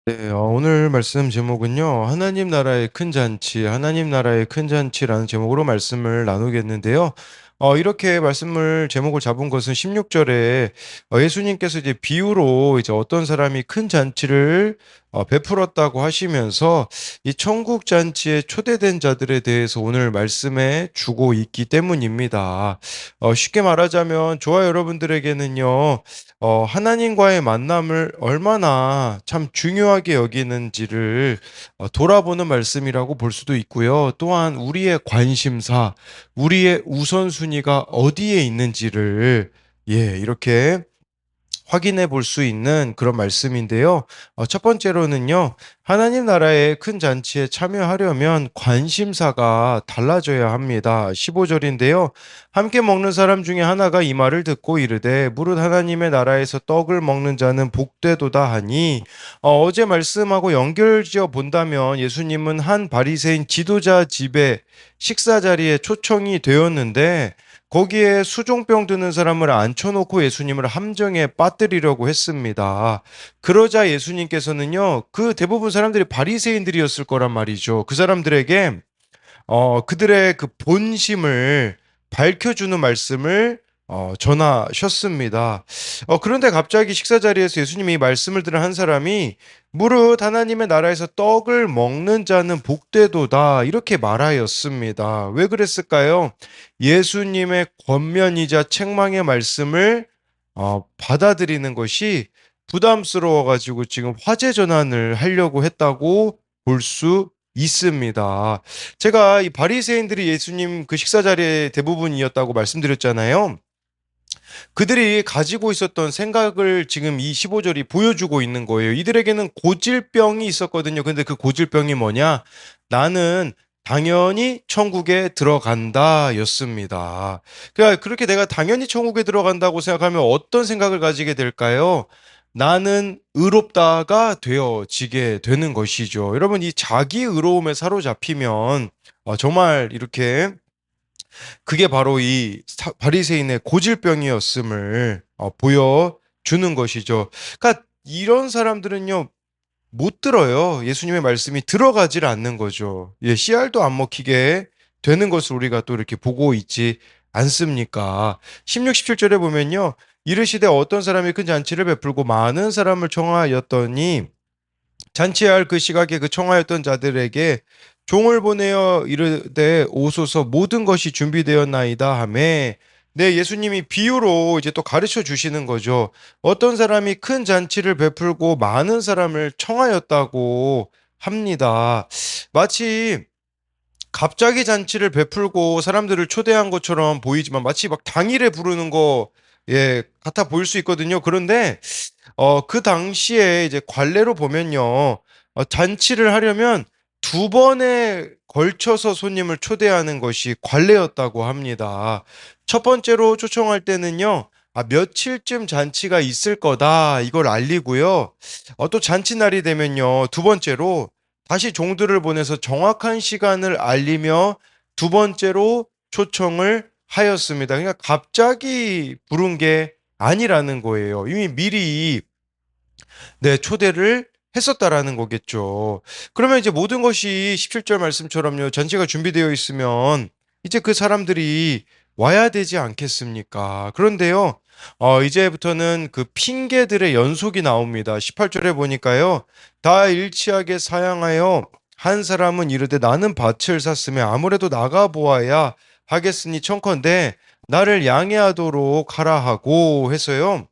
네, 오늘 말씀 제목은요, 하나님 나라의 큰 잔치, 하나님 나라의 큰 잔치라는 제목으로 말씀을 나누겠는데요. 이렇게 말씀을 제목을 잡은 것은 16절에 예수님께서 이제 비유로 이제 어떤 사람이 큰 잔치를 베풀었다고 하시면서 이 천국 잔치에 초대된 자들에 대해서 오늘 말씀해 주고 있기 때문입니다. 쉽게 말하자면 저와 여러분들에게는요, 하나님과의 만남을 얼마나 참 중요하게 여기는지를 돌아보는 말씀이라고 볼 수도 있고요. 또한 우리의 관심사, 우리의 우선순위가 어디에 있는지를 이렇게 확인해 볼 수 있는 그런 말씀인데요. 첫 번째로는요, 하나님 나라의 큰 잔치에 참여하려면 관심사가 달라져야 합니다. 15절인데요. 함께 먹는 사람 중에 하나가 이 말을 듣고 이르되 무릇 하나님의 나라에서 떡을 먹는 자는 복되도다 하니, 어제 말씀하고 연결지어 본다면 예수님은 한 바리새인 지도자 집에 식사 자리에 초청이 되었는데 거기에 수종병 드는 사람을 앉혀놓고 예수님을 함정에 빠뜨리려고 했습니다. 그러자 예수님께서는요, 그 대부분 사람들이 바리새인들이었을 거란 말이죠. 그 사람들에게 그들의 그 본심을 밝혀주는 말씀을 전하셨습니다. 그런데 갑자기 식사 자리에서 예수님이 이 말씀을 들은 한 사람이 무릇 하나님의 나라에서 떡을 먹는 자는 복되도다 이렇게 말하였습니다. 왜 그랬을까요? 예수님의 권면이자 책망의 말씀을 받아들이는 것이 부담스러워 가지고 지금 화제 전환을 하려고 했다고 볼 수 있습니다. 제가 이 바리새인들이 예수님 그 식사 자리에 대부분이었다고 말씀드렸잖아요. 그들이 가지고 있었던 생각을 지금 이 15절이 보여주고 있는 거예요. 이들에게는 고질병이 있었거든요. 근데 그 고질병이 뭐냐? 나는 당연히 천국에 들어간다 였습니다. 그러니까 그렇게 내가 당연히 천국에 들어간다고 생각하면 어떤 생각을 가지게 될까요? 나는 의롭다가 되어지게 되는 것이죠. 여러분, 이 자기 의로움에 사로잡히면 정말 이렇게 그게 바로 이 바리새인의 고질병이었음을 보여주는 것이죠. 그러니까 이런 사람들은요, 못 들어요. 예수님의 말씀이 들어가질 않는 거죠. 씨알도 안 먹히게 되는 것을 우리가 또 이렇게 보고 있지 않습니까? 16, 17절에 보면요. 이르시되 어떤 사람이 큰 잔치를 베풀고 많은 사람을 청하였더니 잔치할 그 시각에 그 청하였던 자들에게 종을 보내어 이르되 오소서 모든 것이 준비되었나이다 하매, 네, 예수님이 비유로 이제 또 가르쳐 주시는 거죠. 어떤 사람이 큰 잔치를 베풀고 많은 사람을 청하였다고 합니다. 마치 갑자기 잔치를 베풀고 사람들을 초대한 것처럼 보이지만 마치 막 당일에 부르는 거 같아 보일 수 있거든요. 그런데 그 당시에 이제 관례로 보면요. 잔치를 하려면 두 번에 걸쳐서 손님을 초대하는 것이 관례였다고 합니다. 첫 번째로 초청할 때는요. 며칠쯤 잔치가 있을 거다 이걸 알리고요. 또 잔치날이 되면요. 두 번째로 다시 종들을 보내서 정확한 시간을 알리며 두 번째로 초청을 하였습니다. 그러니까 갑자기 부른 게 아니라는 거예요. 이미 미리 초대를 했었다라는 거겠죠. 그러면 이제 모든 것이 17절 말씀처럼요. 잔치가 준비되어 있으면 이제 그 사람들이 와야 되지 않겠습니까? 그런데요. 이제부터는 그 핑계들의 연속이 나옵니다. 18절에 보니까요. 다 일치하게 사양하여 한 사람은 이르되 나는 밭을 샀으며 아무래도 나가 보아야 하겠으니 청컨대 나를 양해하도록 하라 하고 해서요.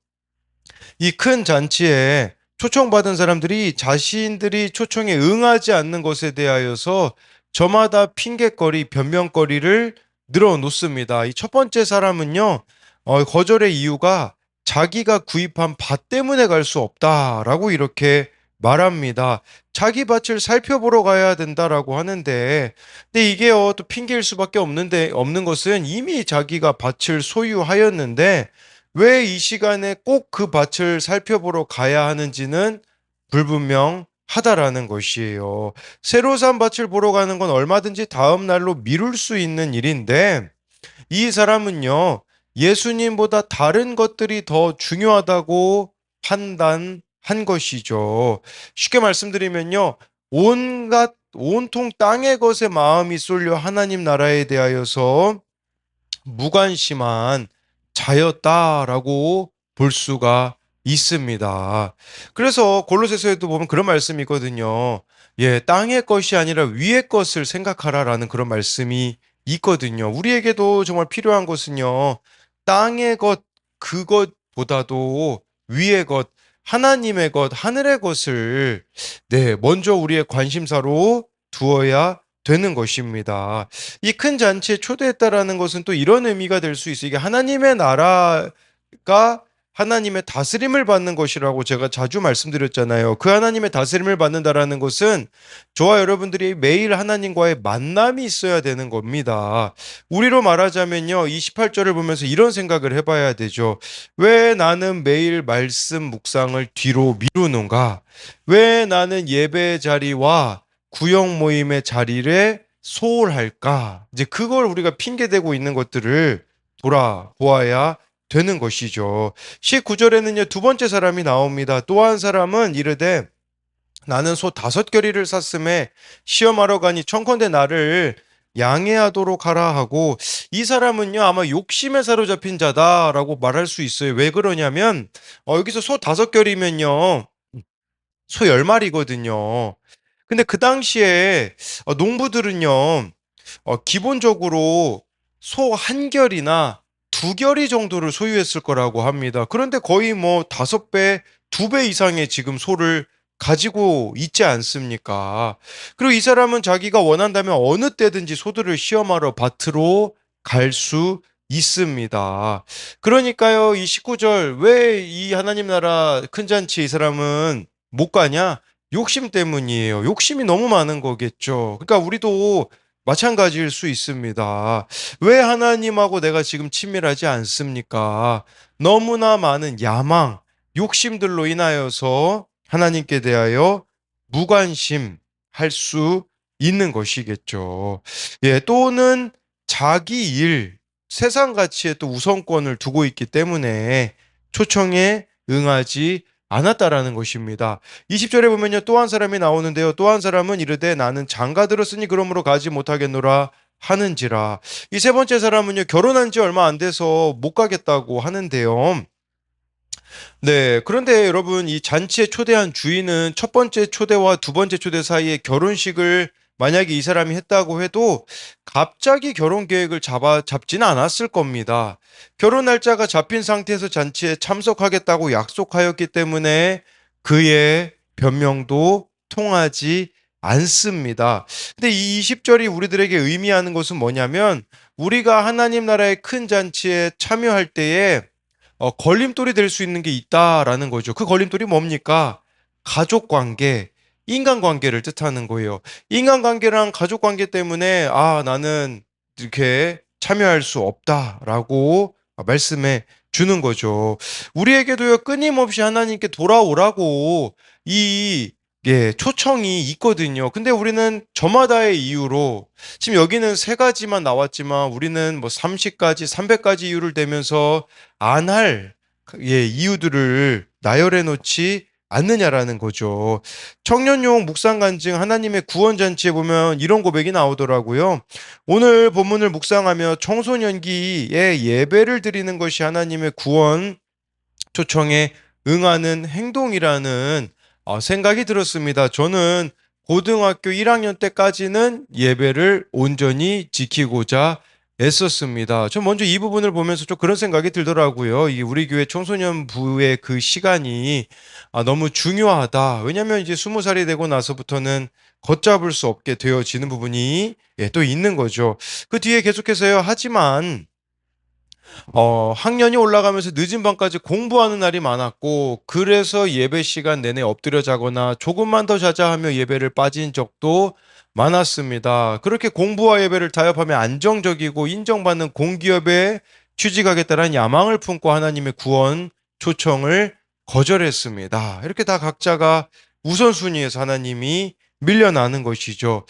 이 큰 잔치에 초청받은 사람들이 자신들이 초청에 응하지 않는 것에 대하여서 저마다 핑계거리, 변명거리를 늘어놓습니다. 이 첫 번째 사람은요, 거절의 이유가 자기가 구입한 밭 때문에 갈 수 없다라고 이렇게 말합니다. 자기 밭을 살펴보러 가야 된다라고 하는데, 근데 이게요, 또 핑계일 수밖에 없는 것은 이미 자기가 밭을 소유하였는데, 왜 이 시간에 꼭 그 밭을 살펴보러 가야 하는지는 불분명하다라는 것이에요. 새로 산 밭을 보러 가는 건 얼마든지 다음 날로 미룰 수 있는 일인데 이 사람은요, 예수님보다 다른 것들이 더 중요하다고 판단한 한 것이죠. 쉽게 말씀드리면요. 온통 땅의 것에 마음이 쏠려 하나님 나라에 대하여서 무관심한 자였다라고 볼 수가 있습니다. 그래서 골로새서에도 보면 그런 말씀이 있거든요. 예, 땅의 것이 아니라 위의 것을 생각하라라는 그런 말씀이 있거든요. 우리에게도 정말 필요한 것은요. 땅의 것, 그것보다도 위의 것, 하나님의 것, 하늘의 것을 네, 먼저 우리의 관심사로 두어야 되는 것입니다. 이 큰 잔치에 초대했다라는 것은 또 이런 의미가 될 수 있어요. 이게 하나님의 나라가 하나님의 다스림을 받는 것이라고 제가 자주 말씀드렸잖아요. 그 하나님의 다스림을 받는다라는 것은 저와 여러분들이 매일 하나님과의 만남이 있어야 되는 겁니다. 우리로 말하자면요. 28절을 보면서 이런 생각을 해봐야 되죠. 왜 나는 매일 말씀 묵상을 뒤로 미루는가? 왜 나는 예배 자리와 구역 모임의 자리를 소홀할까? 이제 그걸 우리가 핑계대고 있는 것들을 돌아보아야 되는 것이죠. 19절에는요, 두 번째 사람이 나옵니다. 또 한 사람은 이르되 나는 소 5겨리를 샀음에 시험하러 가니 청컨대 나를 양해하도록 하라 하고, 이 사람은요 아마 욕심에 사로잡힌 자다라고 말할 수 있어요. 왜 그러냐면 여기서 소 5겨리면요 소 10마리거든요. 근데 그 당시에 농부들은요 기본적으로 소 한 결이나 두 결이 정도를 소유했을 거라고 합니다. 그런데 거의 뭐 5배, 2배 이상의 지금 소를 가지고 있지 않습니까? 그리고 이 사람은 자기가 원한다면 어느 때든지 소들을 시험하러 밭으로 갈 수 있습니다. 그러니까요, 이 19절, 왜 이 하나님 나라 큰 잔치에 이 사람은 못 가냐? 욕심 때문이에요. 욕심이 너무 많은 거겠죠. 그러니까 우리도 마찬가지일 수 있습니다. 왜 하나님하고 내가 지금 친밀하지 않습니까? 너무나 많은 야망, 욕심들로 인하여서 하나님께 대하여 무관심할 수 있는 것이겠죠. 예, 또는 자기 일, 세상 가치에 또 우선권을 두고 있기 때문에 초청에 응하지 않았다라는 것입니다. 20절에 보면요. 또 한 사람이 나오는데요. 또 한 사람은 이르되 나는 장가 들었으니 그러므로 가지 못하겠노라 하는지라. 이 세 번째 사람은요. 결혼한 지 얼마 안 돼서 못 가겠다고 하는데요. 네. 그런데 여러분, 이 잔치에 초대한 주인은 첫 번째 초대와 두 번째 초대 사이에 결혼식을 만약에 이 사람이 했다고 해도 갑자기 결혼 계획을 잡지는 않았을 겁니다. 결혼 날짜가 잡힌 상태에서 잔치에 참석하겠다고 약속하였기 때문에 그의 변명도 통하지 않습니다. 근데 이 20절이 우리들에게 의미하는 것은 뭐냐면, 우리가 하나님 나라의 큰 잔치에 참여할 때에 걸림돌이 될 수 있는 게 있다라는 거죠. 그 걸림돌이 뭡니까? 가족 관계, 인간 관계를 뜻하는 거예요. 인간 관계랑 가족 관계 때문에 나는 이렇게 참여할 수 없다라고 말씀해 주는 거죠. 우리에게도요, 끊임없이 하나님께 돌아오라고 이 초청이 있거든요. 근데 우리는 저마다의 이유로, 지금 여기는 세 가지만 나왔지만 우리는 뭐 30가지, 300가지 이유를 대면서 안 할 이유들을 나열해 놓지 않느냐라는 거죠. 청년용 묵상 간증 하나님의 구원 잔치에 보면 이런 고백이 나오더라고요. 오늘 본문을 묵상하며 청소년기에 예배를 드리는 것이 하나님의 구원 초청에 응하는 행동이라는 생각이 들었습니다. 저는 고등학교 1학년 때까지는 예배를 온전히 지키고자 애썼습니다. 저 먼저 이 부분을 보면서 좀 그런 생각이 들더라고요. 이 우리 교회 청소년부의 그 시간이 너무 중요하다. 왜냐하면 이제 20살이 되고 나서부터는 걷잡을 수 없게 되어지는 부분이 또 있는 거죠. 그 뒤에 계속해서요. 하지만 학년이 올라가면서 늦은 밤까지 공부하는 날이 많았고, 그래서 예배 시간 내내 엎드려 자거나 조금만 더 자자 하며 예배를 빠진 적도 많았습니다. 그렇게 공부와 예배를 타협하며 안정적이고 인정받는 공기업에 취직하겠다는 야망을 품고 하나님의 구원 초청을 거절했습니다. 이렇게 다 각자가 우선순위에서 하나님이 밀려나는 것이죠.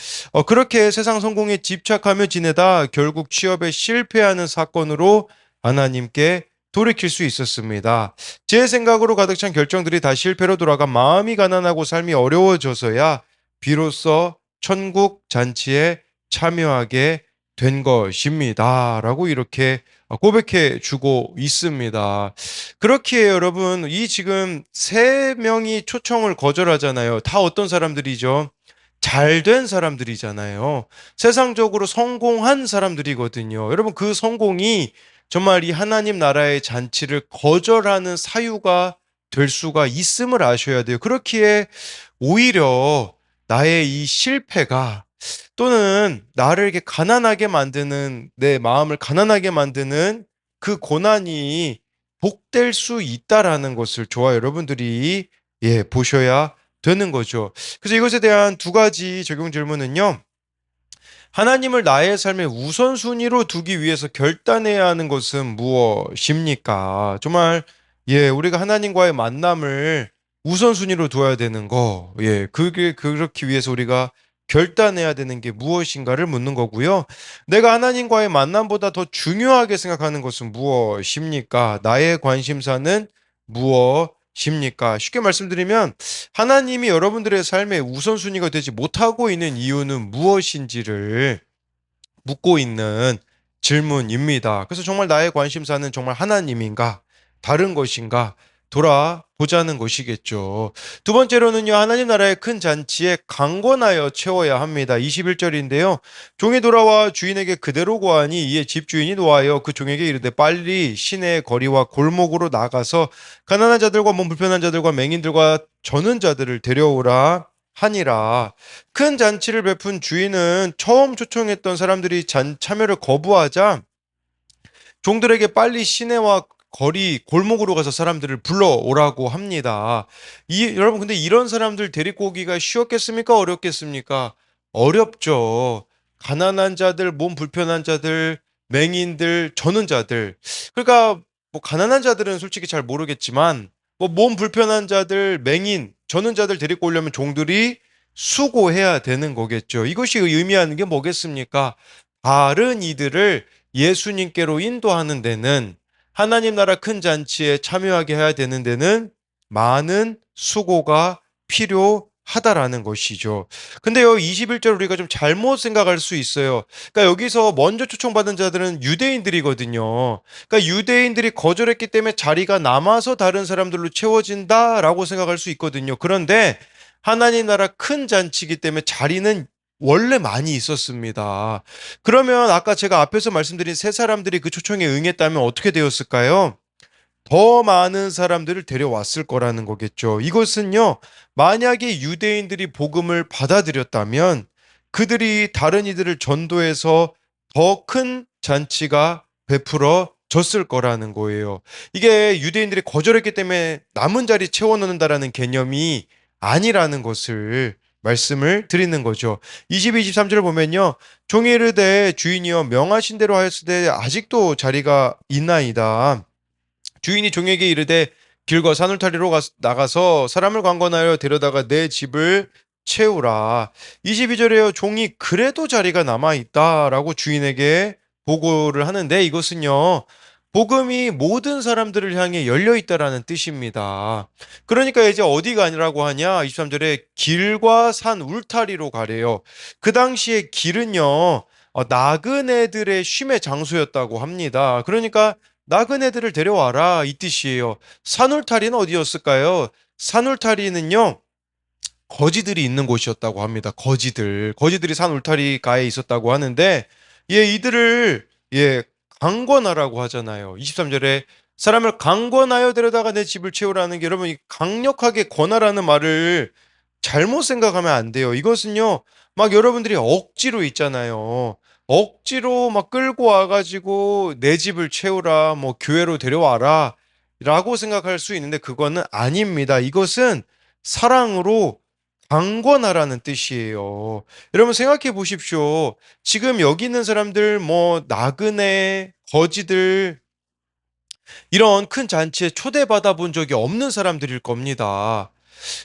그렇게 세상 성공에 집착하며 지내다 결국 취업에 실패하는 사건으로 하나님께 돌이킬 수 있었습니다. 제 생각으로 가득 찬 결정들이 다 실패로 돌아가 마음이 가난하고 삶이 어려워져서야 비로소 천국 잔치에 참여하게 된 것입니다. 라고 이렇게 고백해 주고 있습니다. 그렇기에 여러분, 이 지금 세 명이 초청을 거절하잖아요. 다 어떤 사람들이죠? 잘된 사람들이잖아요. 세상적으로 성공한 사람들이거든요. 여러분, 그 성공이 정말 이 하나님 나라의 잔치를 거절하는 사유가 될 수가 있음을 아셔야 돼요. 그렇기에 오히려 나의 이 실패가 또는 나를 이렇게 가난하게 만드는 내 마음을 가난하게 만드는 그 고난이 복될 수 있다라는 것을 저와 여러분들이 보셔야 되는 거죠. 그래서 이것에 대한 두 가지 적용 질문은요. 하나님을 나의 삶의 우선순위로 두기 위해서 결단해야 하는 것은 무엇입니까? 정말 우리가 하나님과의 만남을 우선순위로 두어야 되는 거. 그게 그렇기 위해서 우리가 결단해야 되는 게 무엇인가를 묻는 거고요. 내가 하나님과의 만남보다 더 중요하게 생각하는 것은 무엇입니까? 나의 관심사는 무엇입니까? 쉽게 말씀드리면 하나님이 여러분들의 삶의 우선순위가 되지 못하고 있는 이유는 무엇인지를 묻고 있는 질문입니다. 그래서 정말 나의 관심사는 정말 하나님인가? 다른 것인가? 돌아보자는 것이겠죠. 두 번째로는요, 하나님 나라의 큰 잔치에 강권하여 채워야 합니다. 21절인데요. 종이 돌아와 주인에게 그대로 고하니 이에 집주인이 노하여 그 종에게 이르되 빨리 시내의 거리와 골목으로 나가서 가난한 자들과 몸 불편한 자들과 맹인들과 저는 자들을 데려오라 하니라. 큰 잔치를 베푼 주인은 처음 초청했던 사람들이 참여를 거부하자 종들에게 빨리 시내와 거리, 골목으로 가서 사람들을 불러오라고 합니다. 여러분, 근데 이런 사람들 데리고 오기가 쉬웠겠습니까? 어렵겠습니까? 어렵죠. 가난한 자들, 몸 불편한 자들, 맹인들, 저는 자들. 그러니까, 뭐, 가난한 자들은 솔직히 잘 모르겠지만, 뭐, 몸 불편한 자들, 맹인, 저는 자들 데리고 오려면 종들이 수고해야 되는 거겠죠. 이것이 의미하는 게 뭐겠습니까? 다른 이들을 예수님께로 인도하는 데는 하나님 나라 큰 잔치에 참여하게 해야 되는 데는 많은 수고가 필요하다라는 것이죠. 근데요, 21절 우리가 좀 잘못 생각할 수 있어요. 그러니까 여기서 먼저 초청받은 자들은 유대인들이거든요. 그러니까 유대인들이 거절했기 때문에 자리가 남아서 다른 사람들로 채워진다라고 생각할 수 있거든요. 그런데 하나님 나라 큰 잔치이기 때문에 자리는 원래 많이 있었습니다. 그러면 아까 제가 앞에서 말씀드린 세 사람들이 그 초청에 응했다면 어떻게 되었을까요? 더 많은 사람들을 데려왔을 거라는 거겠죠. 이것은요, 만약에 유대인들이 복음을 받아들였다면 그들이 다른 이들을 전도해서 더 큰 잔치가 베풀어졌을 거라는 거예요. 이게 유대인들이 거절했기 때문에 남은 자리 채워넣는다라는 개념이 아니라는 것을 말씀을 드리는 거죠. 22, 23절을 보면요. 종이 이르되 주인이여 명하신 대로 하였으되 아직도 자리가 있나이다. 주인이 종에게 이르되 길과 산울타리로 나가서 사람을 관건하여 데려다가 내 집을 채우라. 22절에요. 종이 그래도 자리가 남아 있다라고 주인에게 보고를 하는데 이것은요. 복음이 모든 사람들을 향해 열려 있다라는 뜻입니다. 그러니까 이제 어디가 아니라고 하냐? 23절에 길과 산 울타리로 가래요. 그 당시에 길은요. 나그네들의 쉼의 장소였다고 합니다. 그러니까 나그네들을 데려와라 이 뜻이에요. 산울타리는 어디였을까요? 산울타리는요. 거지들이 있는 곳이었다고 합니다. 거지들이 산울타리가에 있었다고 하는데 이들을 강권하라고 하잖아요. 23절에 사람을 강권하여 데려다가 내 집을 채우라는 게 여러분 강력하게 권하라는 말을 잘못 생각하면 안 돼요. 이것은요. 막 여러분들이 억지로 있잖아요. 억지로 막 끌고 와가지고 내 집을 채우라, 뭐 교회로 데려와라 라고 생각할 수 있는데 그거는 아닙니다. 이것은 사랑으로 강권하라는 뜻이에요. 여러분 생각해 보십시오. 지금 여기 있는 사람들 뭐 나그네, 거지들 이런 큰 잔치에 초대받아 본 적이 없는 사람들일 겁니다.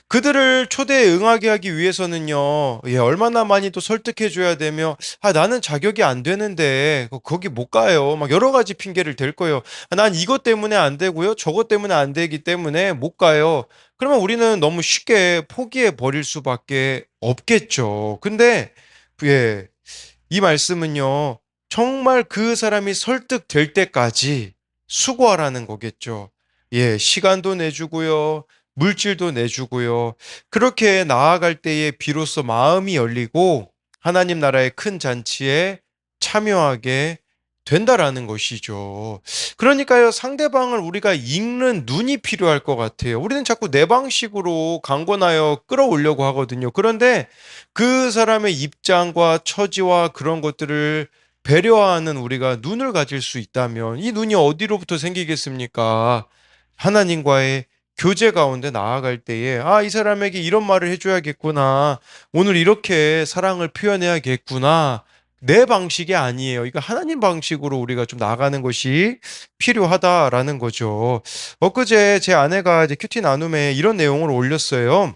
그들을 초대에 응하게 하기 위해서는요, 얼마나 많이 또 설득해 줘야 되며, 나는 자격이 안 되는데, 거기 못 가요. 막 여러 가지 핑계를 댈 거예요. 난 이것 때문에 안 되고요, 저것 때문에 안 되기 때문에 못 가요. 그러면 우리는 너무 쉽게 포기해 버릴 수밖에 없겠죠. 근데, 예, 이 말씀은요, 정말 그 사람이 설득될 때까지 수고하라는 거겠죠. 시간도 내주고요, 물질도 내주고요. 그렇게 나아갈 때에 비로소 마음이 열리고 하나님 나라의 큰 잔치에 참여하게 된다라는 것이죠. 그러니까요, 상대방을 우리가 읽는 눈이 필요할 것 같아요. 우리는 자꾸 내 방식으로 강권하여 끌어오려고 하거든요. 그런데 그 사람의 입장과 처지와 그런 것들을 배려하는 우리가 눈을 가질 수 있다면 이 눈이 어디로부터 생기겠습니까? 하나님과의 교제 가운데 나아갈 때에 이 사람에게 이런 말을 해줘야겠구나. 오늘 이렇게 사랑을 표현해야겠구나. 내 방식이 아니에요. 이거 하나님 방식으로 우리가 좀 나아가는 것이 필요하다라는 거죠. 엊그제 제 아내가 이제 큐티 나눔에 이런 내용을 올렸어요.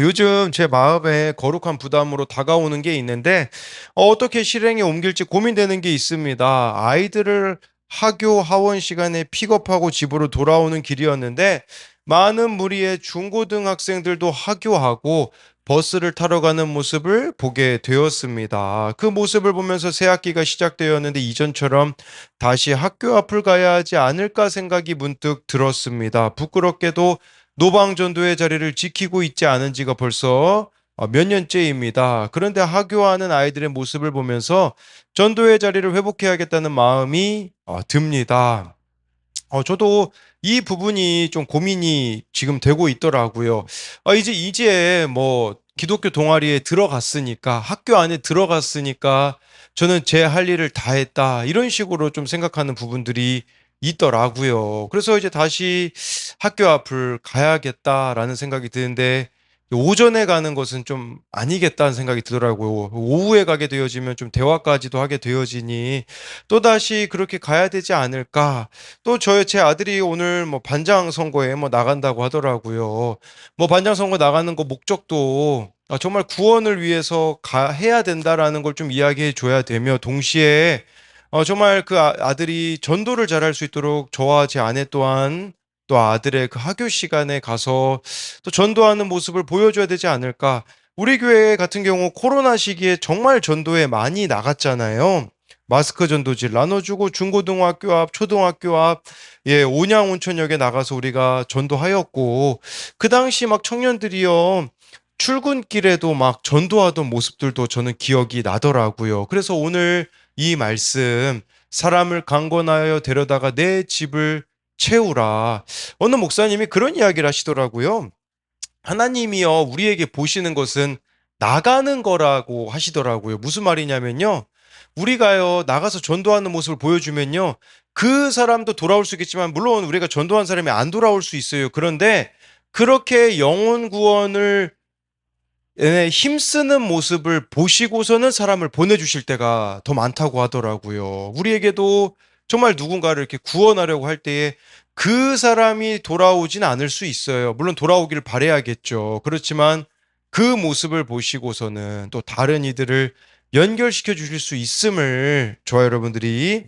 요즘 제 마음에 거룩한 부담으로 다가오는 게 있는데 어떻게 실행에 옮길지 고민되는 게 있습니다. 아이들을 학교 하원 시간에 픽업하고 집으로 돌아오는 길이었는데 많은 무리의 중고등학생들도 하교하고 버스를 타러 가는 모습을 보게 되었습니다. 그 모습을 보면서 새 학기가 시작되었는데 이전처럼 다시 학교 앞을 가야 하지 않을까 생각이 문득 들었습니다. 부끄럽게도 노방전도의 자리를 지키고 있지 않은 지가 벌써 몇 년째입니다. 그런데 하교하는 아이들의 모습을 보면서 전도의 자리를 회복해야겠다는 마음이 듭니다. 저도 이 부분이 좀 고민이 지금 되고 있더라고요. 이제 뭐 기독교 동아리에 들어갔으니까, 학교 안에 들어갔으니까 저는 제 할 일을 다 했다. 이런 식으로 좀 생각하는 부분들이 있더라고요. 그래서 이제 다시 학교 앞을 가야겠다라는 생각이 드는데 오전에 가는 것은 좀 아니겠다는 생각이 들더라고요. 오후에 가게 되어지면 좀 대화까지도 하게 되어지니 또다시 그렇게 가야 되지 않을까. 또 제 아들이 오늘 뭐 반장 선거에 뭐 나간다고 하더라고요. 뭐 반장 선거 나가는 거 목적도 정말 구원을 위해서 해야 된다라는 걸 좀 이야기해 줘야 되며 동시에 정말 그 아들이 전도를 잘할 수 있도록 저와 제 아내 또한 또 아들의 그 학교 시간에 가서 또 전도하는 모습을 보여줘야 되지 않을까. 우리 교회 같은 경우 코로나 시기에 정말 전도에 많이 나갔잖아요. 마스크 전도지를 나눠주고 중고등학교 앞, 초등학교 앞, 온양 온천역에 나가서 우리가 전도하였고, 그 당시 막 청년들이요, 출근길에도 막 전도하던 모습들도 저는 기억이 나더라고요. 그래서 오늘 이 말씀, 사람을 강권하여 데려다가 내 집을 채우라. 어느 목사님이 그런 이야기를 하시더라고요. 하나님이요, 우리에게 보시는 것은 나가는 거라고 하시더라고요. 무슨 말이냐면요. 우리가요, 나가서 전도하는 모습을 보여주면요. 그 사람도 돌아올 수 있겠지만, 물론 우리가 전도한 사람이 안 돌아올 수 있어요. 그런데 그렇게 영혼 구원을 힘쓰는 모습을 보시고서는 사람을 보내주실 때가 더 많다고 하더라고요. 우리에게도 정말 누군가를 이렇게 구원하려고 할 때에 그 사람이 돌아오진 않을 수 있어요. 물론 돌아오기를 바라야겠죠. 그렇지만 그 모습을 보시고서는 또 다른 이들을 연결시켜 주실 수 있음을 저와 여러분들이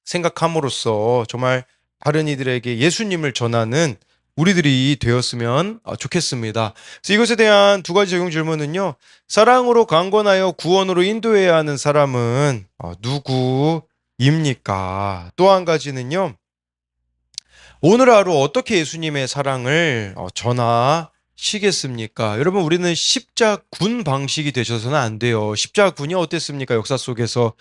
생각함으로써 정말 다른 이들에게 예수님을 전하는 우리들이 되었으면 좋겠습니다. 그래서 이것에 대한 두 가지 적용 질문은요. 사랑으로 강권하여 구원으로 인도해야 하는 사람은 누구입니까? 또 한 가지는요. 오늘 하루 어떻게 예수님의 사랑을 전하시겠습니까? 여러분, 우리는 십자군 방식이 되셔서는 안 돼요. 십자군이 어땠습니까? 역사 속에서.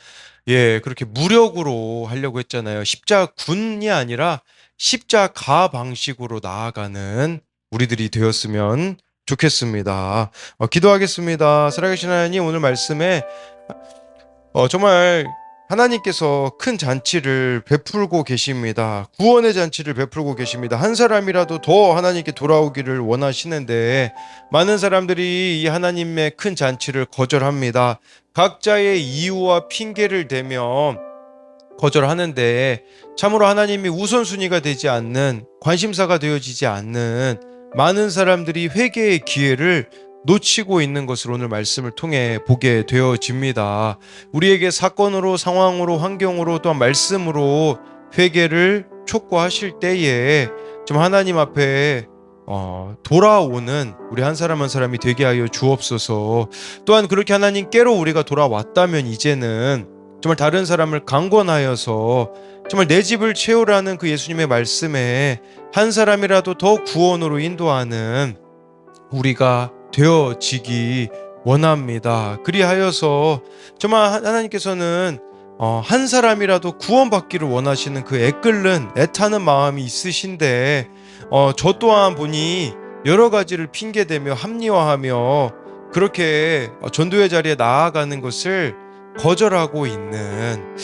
그렇게 무력으로 하려고 했잖아요. 십자군이 아니라 십자가 방식으로 나아가는 우리들이 되었으면 좋겠습니다. 기도하겠습니다. 살아계신 하나님, 오늘 말씀에 정말 하나님께서 큰 잔치를 베풀고 계십니다. 구원의 잔치를 베풀고 계십니다. 한 사람이라도 더 하나님께 돌아오기를 원하시는데 많은 사람들이 이 하나님의 큰 잔치를 거절합니다. 각자의 이유와 핑계를 대며 거절하는데 참으로 하나님이 우선순위가 되지 않는, 관심사가 되어지지 않는 많은 사람들이 회개의 기회를 놓치고 있는 것을 오늘 말씀을 통해 보게 되어집니다. 우리에게 사건으로, 상황으로, 환경으로, 또한 말씀으로 회개를 촉구하실 때에 좀 하나님 앞에 돌아오는 우리 한 사람 한 사람이 되게 하여 주옵소서. 또한 그렇게 하나님께로 우리가 돌아왔다면 이제는 정말 다른 사람을 강권하여서 정말 내 집을 채우라는 그 예수님의 말씀에 한 사람이라도 더 구원으로 인도하는 우리가 되어지기 원합니다. 그리하여서 정말 하나님께서는 한 사람이라도 구원받기를 원하시는 그 애끓는 애타는 마음이 있으신데 저 또한 보니 여러 가지를 핑계대며 합리화하며 그렇게 전도의 자리에 나아가는 것을 거절하고 있는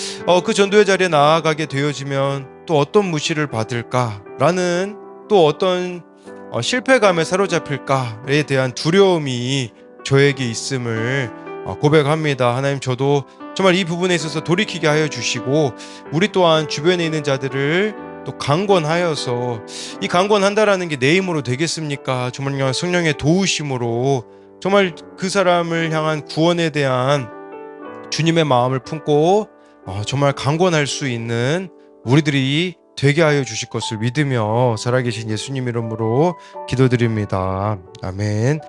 그 전도의 자리에 나아가게 되어지면 또 어떤 무시를 받을까라는 또 어떤 실패감에 사로잡힐까에 대한 두려움이 저에게 있음을 고백합니다. 하나님, 저도 정말 이 부분에 있어서 돌이키게 하여 주시고 우리 또한 주변에 있는 자들을 또 강권하여서 이 강권한다라는 게 내 힘으로 되겠습니까? 정말 성령의 도우심으로 정말 그 사람을 향한 구원에 대한 주님의 마음을 품고 정말 강권할 수 있는 우리들이 되게 하여 주실 것을 믿으며 살아계신 예수님 이름으로 기도드립니다. 아멘.